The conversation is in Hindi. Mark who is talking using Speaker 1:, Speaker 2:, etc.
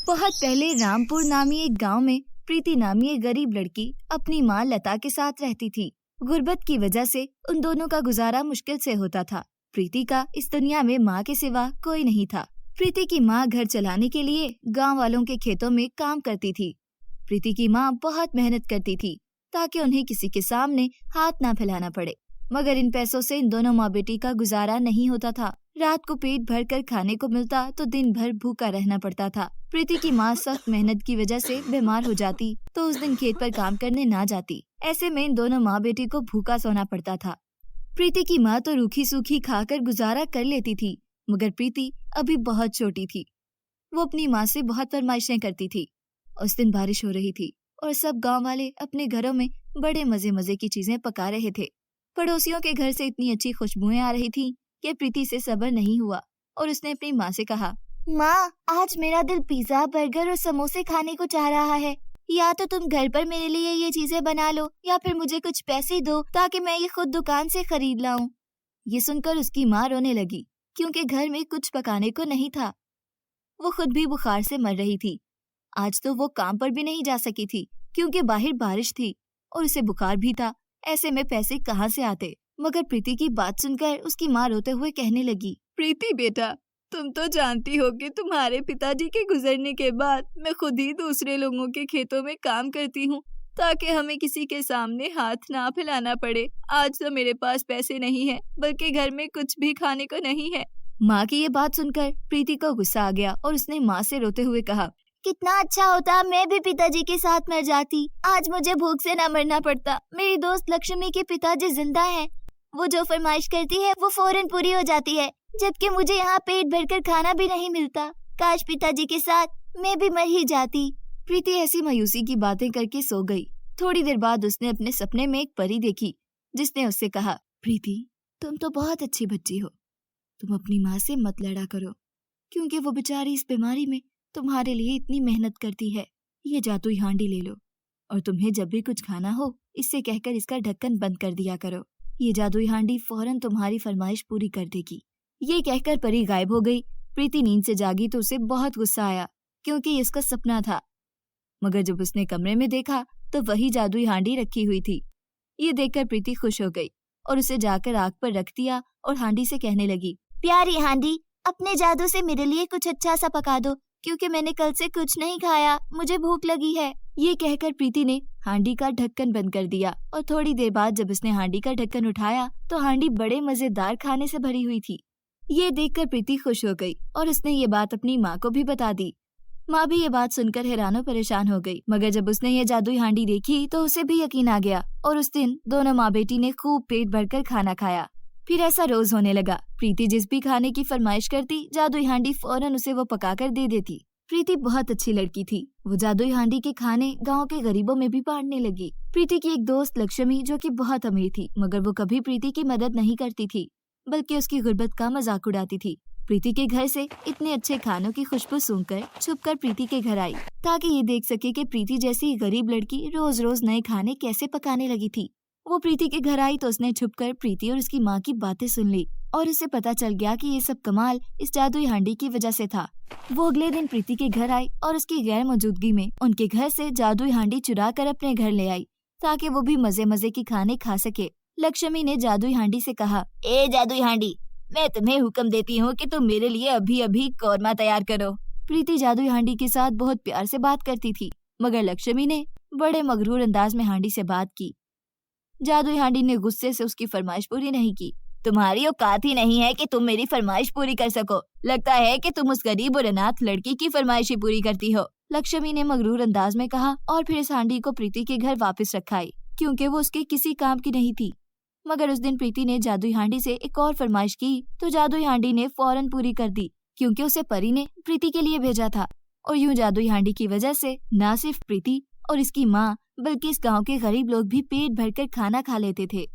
Speaker 1: बहुत पहले रामपुर नामी एक गांव में प्रीति नामी एक गरीब लड़की अपनी माँ लता के साथ रहती थी। गुर्बत की वजह से उन दोनों का गुजारा मुश्किल से होता था। प्रीति का इस दुनिया में माँ के सिवा कोई नहीं था। प्रीति की माँ घर चलाने के लिए गांव वालों के खेतों में काम करती थी। प्रीति की माँ बहुत मेहनत करती थी ताकि उन्हें किसी के सामने हाथ ना फैलाना पड़े, मगर इन पैसों से इन दोनों माँ बेटी का गुजारा नहीं होता था। रात को पेट भर कर खाने को मिलता तो दिन भर भूखा रहना पड़ता था। प्रीति की माँ सख्त मेहनत की वजह से बीमार हो जाती तो उस दिन खेत पर काम करने ना जाती। ऐसे में इन दोनों माँ बेटी को भूखा सोना पड़ता था। प्रीति की माँ तो रूखी सूखी खाकर गुजारा कर लेती थी, मगर प्रीति अभी बहुत छोटी थी। वो अपनी माँ से बहुत फरमाइशें करती थी। उस दिन बारिश हो रही थी और सब गांव वाले अपने घरों में बड़े मजे मजे की चीजें पका रहे थे। पड़ोसियों के घर से इतनी अच्छी खुशबुएं आ रही थी कि प्रीति से सब्र नहीं हुआ और उसने अपनी माँ से कहा, माँ, आज मेरा दिल पिज्जा, बर्गर और समोसे खाने को चाह रहा है। या तो तुम घर पर मेरे लिए ये चीजें बना लो या फिर मुझे कुछ पैसे दो ताकि मैं ये खुद दुकान से खरीद लाऊं। ये सुनकर उसकी माँ रोने लगी क्योंकि घर में कुछ पकाने को नहीं था। वो खुद भी बुखार से मर रही थी। आज तो वो काम पर भी नहीं जा सकी थी क्योंकि बाहर बारिश थी और उसे बुखार भी था। ऐसे में पैसे कहाँ से आते? मगर प्रीति की बात सुनकर उसकी माँ रोते हुए कहने लगी,
Speaker 2: प्रीति बेटा, तुम तो जानती हो कि तुम्हारे पिताजी के गुजरने के बाद मैं खुद ही दूसरे लोगों के खेतों में काम करती हूँ ताकि हमें किसी के सामने हाथ ना फैलाना पड़े। आज तो मेरे पास पैसे नहीं है, बल्कि घर में कुछ भी खाने को नहीं है।
Speaker 1: माँ की ये बात सुनकर प्रीति को गुस्सा आ गया और उसने माँ से रोते हुए कहा, कितना अच्छा होता मैं भी पिताजी के साथ मर जाती। आज मुझे भूख से ना मरना पड़ता। मेरी दोस्त लक्ष्मी के पिताजी जिंदा हैं। वो जो फरमाइश करती है वो फौरन पूरी हो जाती है, जबकि मुझे यहाँ पेट भरकर खाना भी नहीं मिलता। काश पिताजी के साथ मैं भी मर ही जाती। प्रीति ऐसी मायूसी की बातें करके सो गई। थोड़ी देर बाद उसने अपने सपने में एक परी देखी जिसने उससे कहा, प्रीति, तुम तो बहुत अच्छी बच्ची हो। तुम अपनी माँ से मत लड़ा करो क्योंकि वो बेचारी इस बीमारी में तुम्हारे लिए इतनी मेहनत करती है। ये जादुई हांडी ले लो और तुम्हें जब भी कुछ खाना हो इससे कहकर इसका ढक्कन बंद कर दिया करो। ये जादुई हांडी फौरन तुम्हारी फरमाइश पूरी कर देगी। ये कहकर परी गायब हो गई। प्रीति नींद से जागी तो उसे बहुत गुस्सा आया क्योंकि ये उसका सपना था, मगर जब उसने कमरे में देखा तो वही जादुई हांडी रखी हुई थी। ये देखकर प्रीति खुश हो गई और उसे जाकर आग पर रख दिया और हांडी से कहने लगी, प्यारी हांडी, अपने जादू से मेरे लिए कुछ अच्छा सा पका दो क्योंकि मैंने कल से कुछ नहीं खाया, मुझे भूख लगी है। ये कहकर प्रीति ने हांडी का ढक्कन बंद कर दिया और थोड़ी देर बाद जब उसने हांडी का ढक्कन उठाया तो हांडी बड़े मजेदार खाने से भरी हुई थी। ये देखकर प्रीति खुश हो गई और उसने ये बात अपनी माँ को भी बता दी। माँ भी ये बात सुनकर हैरान परेशान हो गई, मगर जब उसने ये जादुई हांडी देखी तो उसे भी यकीन आ गया और उस दिन दोनों माँ बेटी ने खूब पेट भरकर खाना खाया। फिर ऐसा रोज होने लगा। प्रीति जिस भी खाने की फरमाइश करती जादुई हांडी फौरन उसे वो पकाकर दे देती। प्रीति बहुत अच्छी लड़की थी। वो जादुई हांडी के खाने गांव के गरीबों में भी बांटने लगी। प्रीति की एक दोस्त लक्ष्मी जो कि बहुत अमीर थी, मगर वो कभी प्रीति की मदद नहीं करती थी बल्कि उसकी गुर्बत का मजाक उड़ाती थी। प्रीति के घर से इतने अच्छे खानों की खुशबू सूंघकर छुपकर प्रीति के घर आई ताकि ये देख सके कि प्रीति जैसी गरीब लड़की रोज रोज नए खाने कैसे पकाने लगी थी। वो प्रीति के घर आई तो उसने छुपकर प्रीति और उसकी माँ की बातें सुन ली और उसे पता चल गया कि ये सब कमाल इस जादुई हांडी की वजह से था। वो अगले दिन प्रीति के घर आई और उसकी गैर मौजूदगी में उनके घर से जादुई हांडी चुरा कर अपने घर ले आई ताकि वो भी मजे मजे की खाने खा सके। लक्ष्मी ने जादुई हांडी से कहा, ए जादुई हांडी, मैं तुम्हें हुक्म देती हूँ कि तुम मेरे लिए अभी अभी कौरमा तैयार करो। प्रीति जादुई हांडी के साथ बहुत प्यार से बात करती थी, मगर लक्ष्मी ने बड़े मगरूर अंदाज में हांडी से बात की। जादुई हांडी ने गुस्से से उसकी फरमाइश पूरी नहीं की। तुम्हारी औकात ही नहीं है कि तुम मेरी फरमाइश पूरी कर सको। लगता है कि तुम उस गरीब और अनाथ लड़की की फरमाइश ही पूरी करती हो। लक्ष्मी ने मगरूर अंदाज में कहा और फिर इस हांडी को प्रीति के घर वापस रखाई क्योंकि वो उसके किसी काम की नहीं थी। मगर उस दिन प्रीति ने जादुई हांडी से एक और फरमाइश की तो जादुई हांडी ने फौरन पूरी कर दी क्योंकि उसे परी ने प्रीति के लिए भेजा था। और यूं जादुई हांडी की वजह से न सिर्फ प्रीति और इसकी माँ बल्कि इस गांव के गरीब लोग भी पेट भरकर खाना खा लेते थे।